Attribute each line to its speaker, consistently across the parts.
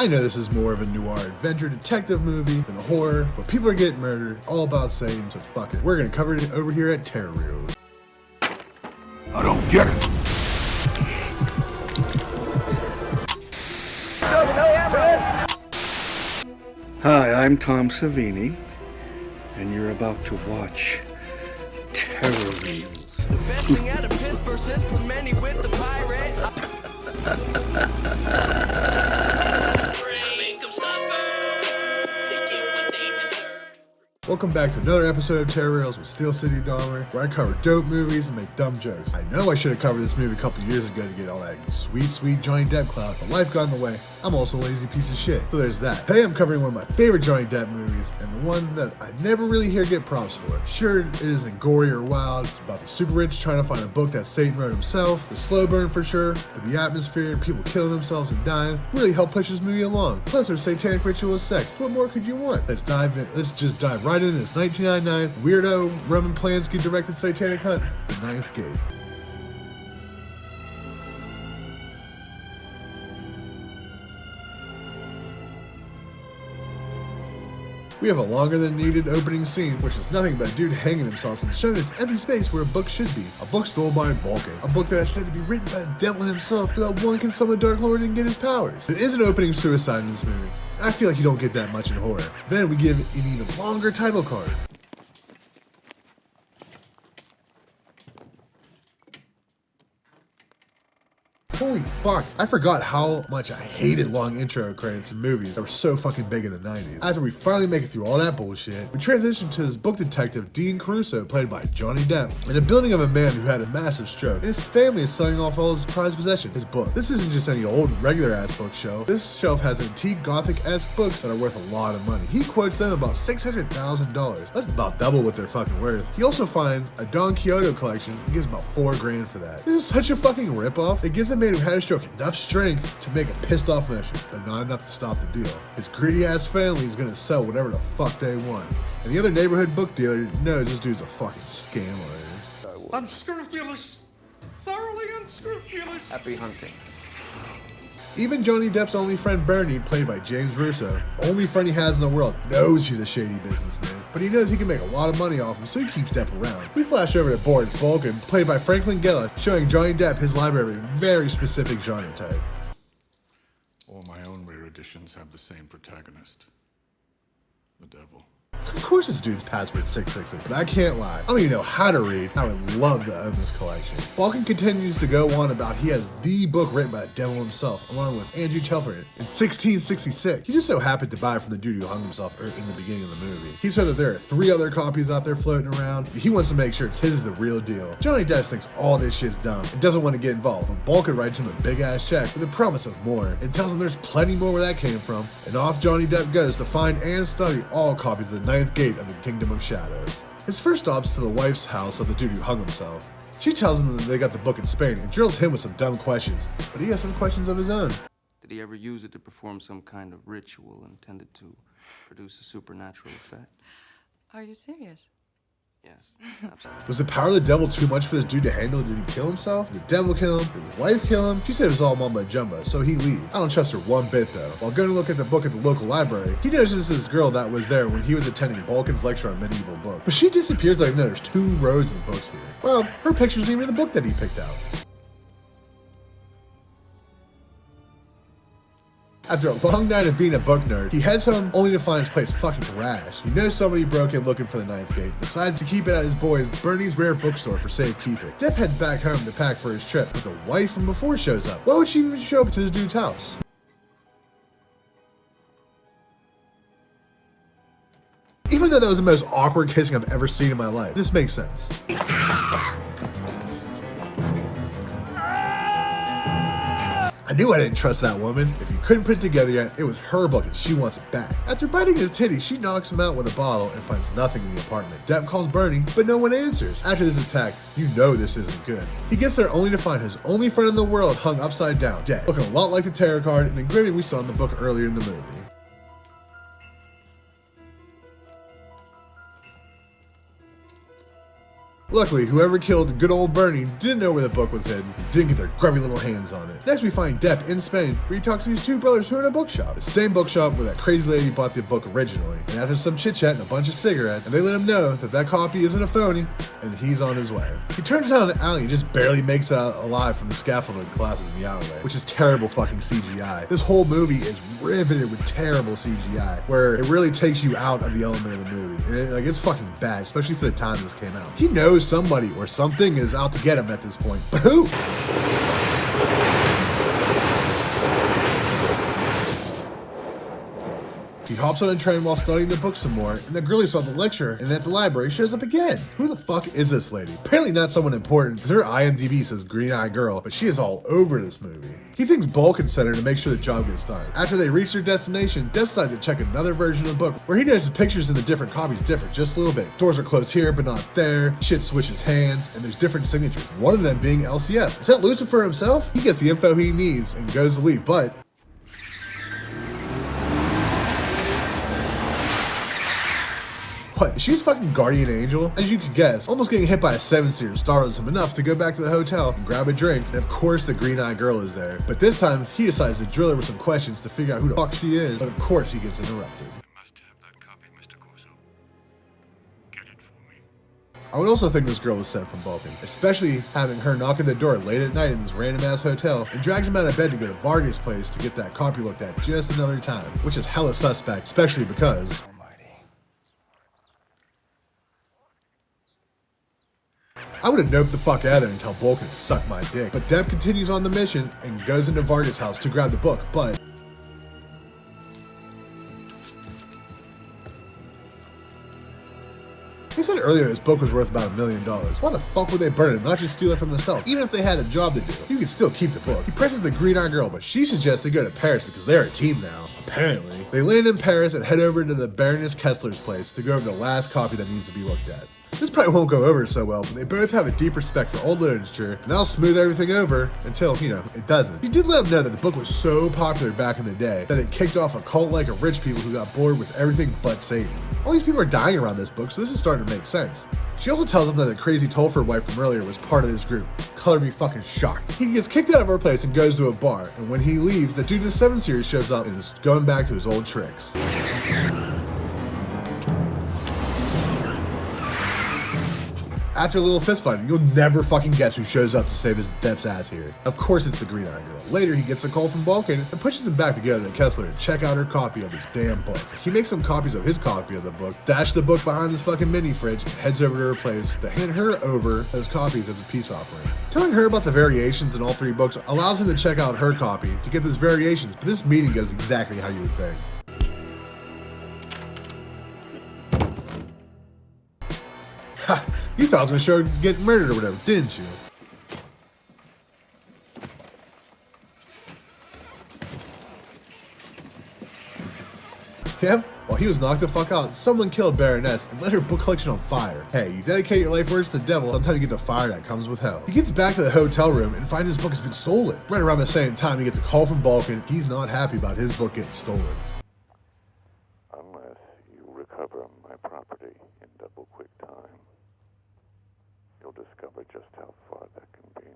Speaker 1: I know this is more of a noir adventure detective movie than a horror, but people are getting murdered, all about Satan, so fuck it. We're gonna cover it over here at Terror Reels.
Speaker 2: I don't get it.
Speaker 3: Hi, I'm Tom Savini, and you're about to watch Terror Reels.
Speaker 4: The best thing out of Pittsburgh since Clemente with the Pirates.
Speaker 1: Welcome back to another episode of Terror Reels with Steel City Dahmer, where I cover dope movies and make dumb jokes. I know I should have covered this movie a couple years ago to get all that sweet Johnny Depp clout, but life got in the way. I'm also a lazy piece of shit, so there's that. Today I'm covering one of my favorite Johnny Depp movies, and the one that I never really hear get props for. Sure, it isn't gory or wild, it's about the super rich trying to find a book that Satan wrote himself, the slow burn for sure, but the atmosphere, people killing themselves and dying, really helped push this movie along. Plus there's satanic ritual sex. What more could you want? Let's just dive right into this 1999 weirdo Roman Polanski directed satanic hunt, The Ninth Gate. We have a longer than needed opening scene, which is nothing but a dude hanging himself and showing this empty space where a book should be. A book stolen by Vulcan. A book that is said to be written by the devil himself, so that one can summon Dark Lord and get his powers. There is an opening suicide in this movie. I feel like you don't get that much in horror. Then we give an even longer title card. Holy fuck, I forgot how much I hated long intro credits in movies that were so fucking big in the 90s. After we finally make it through all that bullshit, we transition to this book detective, Dean Caruso, played by Johnny Depp, in a building of a man who had a massive stroke, and his family is selling off all his prized possessions, his book. This isn't just any old regular ass bookshelf. This shelf has antique gothic-esque books that are worth a lot of money. He quotes them about $600,000. That's about double what they're fucking worth. He also finds a Don Quixote collection and gives about $4,000 for that. This is such a fucking ripoff. It gives a man who had a stroke enough strength to make a pissed off motion, but not enough to stop the deal. His greedy ass family is gonna sell whatever the fuck they want. And the other neighborhood book dealer knows this dude's a fucking scammer.
Speaker 2: Unscrupulous. Thoroughly unscrupulous.
Speaker 5: Happy hunting.
Speaker 1: Even Johnny Depp's only friend Bernie, played by James Russo, the only friend he has in the world, knows he's a shady businessman. But he knows he can make a lot of money off him, so he keeps Depp around. We flash over to Boris Vulcan, played by Franklin Gella, showing Johnny Depp his library of a very specific genre type.
Speaker 2: All my own rare editions have the same protagonist. The devil.
Speaker 1: Of course this dude's password 666, but I can't lie. I don't even know how to read. I would love to own this collection. Vulcan continues to go on about he has the book written by the devil himself, along with Andrew Telford, in 1666. He just so happened to buy it from the dude who hung himself in the beginning of the movie. He's heard that there are 3 other copies out there floating around. He wants to make sure it's his is the real deal. Johnny Depp thinks all this shit's dumb and doesn't want to get involved, but Vulcan writes him a big ass check with a promise of more and tells him there's plenty more where that came from. And off Johnny Depp goes to find and study all copies of the Ninth Gate of the Kingdom of Shadows. His first stop's to the wife's house of the dude who hung himself. She tells him that they got the book in Spain and drills him with some dumb questions, but he has some questions of his own.
Speaker 5: Did he ever use it to perform some kind of ritual intended to produce a supernatural effect?
Speaker 6: Are you serious?
Speaker 5: Yes, absolutely.
Speaker 1: Was the power of the devil too much for this dude to handle? Did he kill himself? Did the devil kill him? Did his wife kill him? She said it was all mumbo jumbo, so he leaves. I don't trust her one bit though. While going to look at the book at the local library, he notices this girl that was there when he was attending Vulcan's lecture on medieval books. But she disappears like no, there's 2 rows of books here. Well, her picture's even in the book that he picked out. After a long night of being a book nerd, he heads home only to find his place fucking trashed. He knows somebody broke in looking for the Ninth Gate, decides to keep it at his boy Bernie's rare bookstore for safekeeping. Depp heads back home to pack for his trip, but the wife from before shows up. Why would she even show up to this dude's house? Even though that was the most awkward kissing I've ever seen in my life, this makes sense. I knew I didn't trust that woman. If you couldn't put it together yet, it was her book and she wants it back. After biting his titty, she knocks him out with a bottle and finds nothing in the apartment. Depp calls Bernie, but no one answers. After this attack, you know this isn't good. He gets there only to find his only friend in the world hung upside down, dead, looking a lot like the tarot card and engraving we saw in the book earlier in the movie. Luckily, whoever killed good old Bernie didn't know where the book was hidden and didn't get their grubby little hands on it. Next, we find Depp in Spain, where he talks to these two brothers who are in a bookshop. The same bookshop where that crazy lady bought the book originally. And after some chit-chat and a bunch of cigarettes, and they let him know that that copy isn't a phony, and he's on his way. He turns down an alley and just barely makes it out alive from the scaffold and collapses in the alleyway, which is terrible fucking CGI. This whole movie is riveted with terrible CGI, where it really takes you out of the element of the movie. And it's fucking bad, especially for the time this came out. He knows somebody or something is out to get him at this point, but who? He hops on a train while studying the book some more, and the girl he saw at the lecture and at the library shows up again. Who the fuck is this lady? Apparently not someone important, because her IMDb says green-eyed girl, but she is all over this movie. He thinks Bulkin sent her to make sure the job gets done. After they reach their destination, Depp decides to check another version of the book, where he notices pictures in the different copies differ just a little bit. Doors are closed here, but not there. Shit switches hands, and there's different signatures, one of them being LCS. Is that Lucifer himself? He gets the info he needs and goes to leave, but what? She's fucking guardian angel? As you could guess, almost getting hit by a 7-seater startles him enough to go back to the hotel and grab a drink, and of course the green-eyed girl is there. But this time, he decides to drill her with some questions to figure out who the fuck she is, but of course he gets interrupted.
Speaker 2: I must have that copy, Mr. Corso. Get it for me.
Speaker 1: I would also think this girl was sent from Vulcan, especially having her knock at the door late at night in this random-ass hotel and drags him out of bed to go to Vargas' place to get that copy looked at just another time, which is hella suspect, especially because I would have noped the fuck out of there until Vulcan sucked my dick. But Depp continues on the mission and goes into Vargas' house to grab the book, but he said earlier this book was worth about $1 million. Why the fuck would they burn it and not just steal it from themselves? Even if they had a job to do, you could still keep the book. He presses the green-eyed girl, but she suggests they go to Paris because they're a team now. Apparently. They land in Paris and head over to the Baroness Kessler's place to go over the last copy that needs to be looked at. This probably won't go over so well, but they both have a deep respect for old literature, and that'll smooth everything over until, it doesn't. He did let them know that the book was so popular back in the day that it kicked off a cult like of rich people who got bored with everything but Satan. All these people are dying around this book, so this is starting to make sense. She also tells him that the crazy Tolford wife from earlier was part of this group. Color me fucking shocked. He gets kicked out of her place and goes to a bar, and when he leaves, the dude in the 7 series shows up and is going back to his old tricks. After a little fist fighting, you'll never fucking guess who shows up to save his Depp's ass here. Of course it's the green-eyed girl. Later, he gets a call from Vulcan and pushes him back to go to Kessler and check out her copy of his damn book. He makes some copies of his copy of the book, dashes the book behind his fucking mini fridge, and heads over to her place to hand her over those copies as a peace offering. Telling her about the variations in all 3 books allows him to check out her copy to get those variations, but this meeting goes exactly how you would think. Ha! You thought I was gonna show her getting murdered or whatever, didn't you? Yep, while he was knocked the fuck out, someone killed Baroness and lit her book collection on fire. Hey, you dedicate your life works to the devil, sometimes you get the fire that comes with hell. He gets back to the hotel room and finds his book has been stolen. Right around the same time, he gets a call from Vulcan. He's not happy about his book getting stolen.
Speaker 7: Unless you recover my property in double quick time, you'll discover just how far that can be.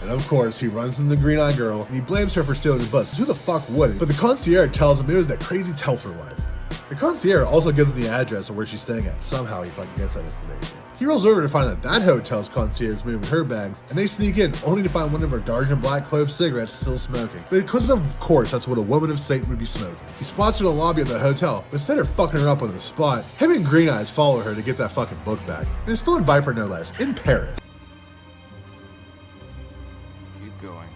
Speaker 1: And of course, he runs into the green-eyed girl, and he blames her for stealing the bus. Who the fuck wouldn't? But the concierge tells him it was that crazy Telfer wife. The concierge also gives him the address of where she's staying at. Somehow he fucking gets that information. He rolls over to find that that hotel's concierge is moving her bags, and they sneak in, only to find one of her dark and black clove cigarettes still smoking. Because of course, that's what a woman of Satan would be smoking. He spots her in the lobby of the hotel, but instead of fucking her up on the spot, him and Green Eyes follow her to get that fucking book back. And it's still in Viper no less, in Paris.
Speaker 5: Keep going.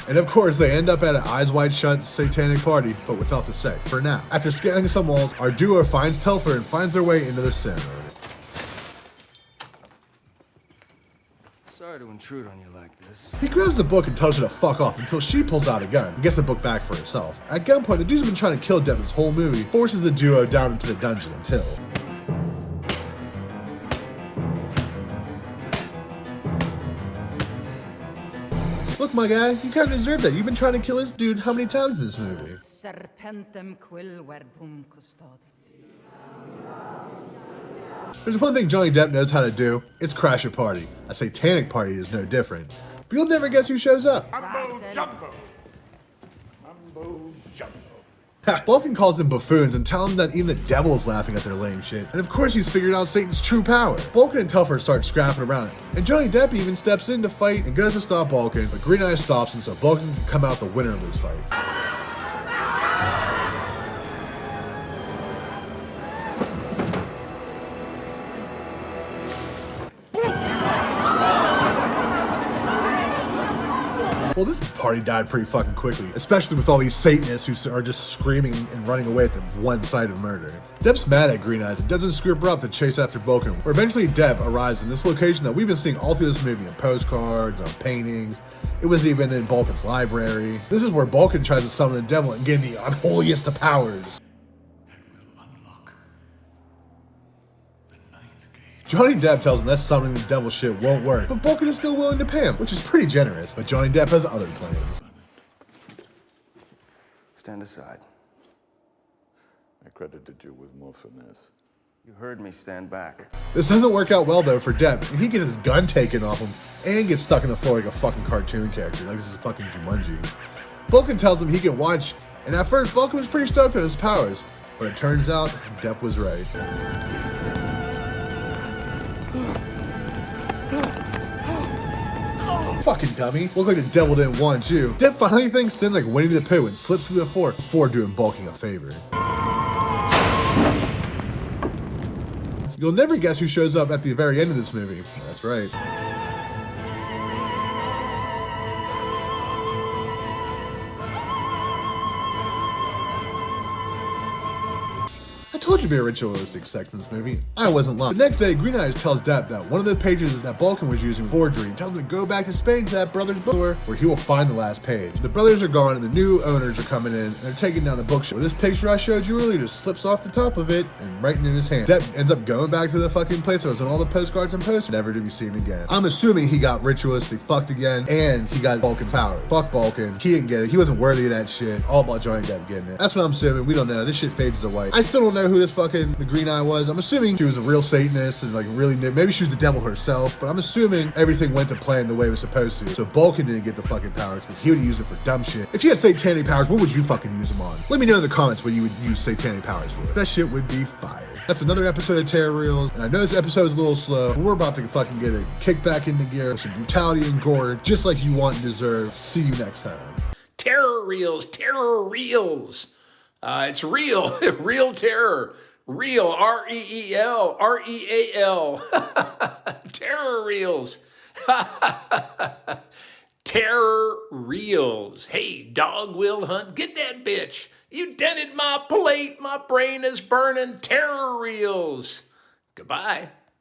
Speaker 1: And of course, they end up at an eyes wide shut satanic party, but without the sex, for now. After scaling some walls, our duo finds Telfer and finds their way into the ceremony.
Speaker 5: Sorry to intrude on you like this.
Speaker 1: He grabs the book and tells her to fuck off until she pulls out a gun and gets the book back for herself. At gunpoint, the dude's been trying to kill Depp this whole movie, forces the duo down into the dungeon until... Look, my guy, you kind of deserve that. You've been trying to kill this dude how many times in this movie?
Speaker 6: Serpentem quil verbum custodit.
Speaker 1: There's one thing Johnny Depp knows how to do, it's crash a party. A satanic party is no different. But you'll never guess who shows up.
Speaker 2: Mambo jumbo. Mambo jumbo.
Speaker 1: Vulcan calls them buffoons and tells them that even the devil is laughing at their lame shit. And of course he's figured out Satan's true power. Vulcan and Telfer start scrapping around, and Johnny Depp even steps in to fight and goes to stop Vulcan, but Green Eye stops him so Vulcan can come out the winner of this fight. Well, this party died pretty fucking quickly, especially with all these Satanists who are just screaming and running away at the one side of murder. Depp's mad at Green Eyes and doesn't screw her up to chase after Vulcan, where eventually Depp arrives in this location that we've been seeing all through this movie in postcards, on paintings. It was even in Vulcan's library. This is where Vulcan tries to summon the devil and gain the unholiest of powers. Johnny Depp tells him that summoning the devil shit won't work, but Vulcan is still willing to pay him, which is pretty generous, but Johnny Depp has other plans.
Speaker 5: Stand aside.
Speaker 7: I credited you with more finesse.
Speaker 5: You heard me. Stand back.
Speaker 1: This doesn't work out well though for Depp, and he gets his gun taken off him and gets stuck in the floor like a fucking cartoon character, like this is fucking Jumanji. Vulcan tells him he can watch, and at first Vulcan was pretty stoked on his powers, but it turns out Depp was right. Fucking dummy. Look like the devil didn't want you. Depp finally thinks then like Winnie the Pooh and slips through the floor before doing Bulking a favor. You'll never guess who shows up at the very end of this movie. That's right. I told you to be a ritualistic sex in this movie. I wasn't lying. The next day, Green Eyes tells Depp that one of the pages that Vulcan was using for forgery, tells him to go back to Spain to that brother's bookstore where he will find the last page. The brothers are gone and the new owners are coming in and they're taking down the bookshelf. This picture I showed you earlier just slips off the top of it and right in his hand. Depp ends up going back to the fucking place that was on all the postcards and posters, never to be seen again. I'm assuming he got ritualistic fucked again and he got Vulcan's power. Fuck Vulcan. He didn't get it. He wasn't worthy of that shit. All about Johnny Depp getting it. That's what I'm assuming. We don't know. This shit fades to white. I still don't know who this fucking the Green Eye was. I'm assuming she was a real Satanist and like really knew. Maybe she was the devil herself, but I'm assuming everything went to plan the way it was supposed to. So Vulcan didn't get the fucking powers because he would use it for dumb shit. If you had satanic powers, what would you fucking use them on? Let me know in the comments what you would use satanic powers for. That shit would be fire. That's another episode of Terror Reels, and I know this episode is a little slow, but we're about to fucking get it kicked back into gear with some brutality and gore, just like you want and deserve. See you next time.
Speaker 8: Terror Reels, Terror Reels. It's real, real terror. Real, R-E-E-L, R-E-A-L. Terror Reels. Terror Reels. Hey, dog will hunt. Get that bitch. You dented my plate. My brain is burning. Terror Reels. Goodbye.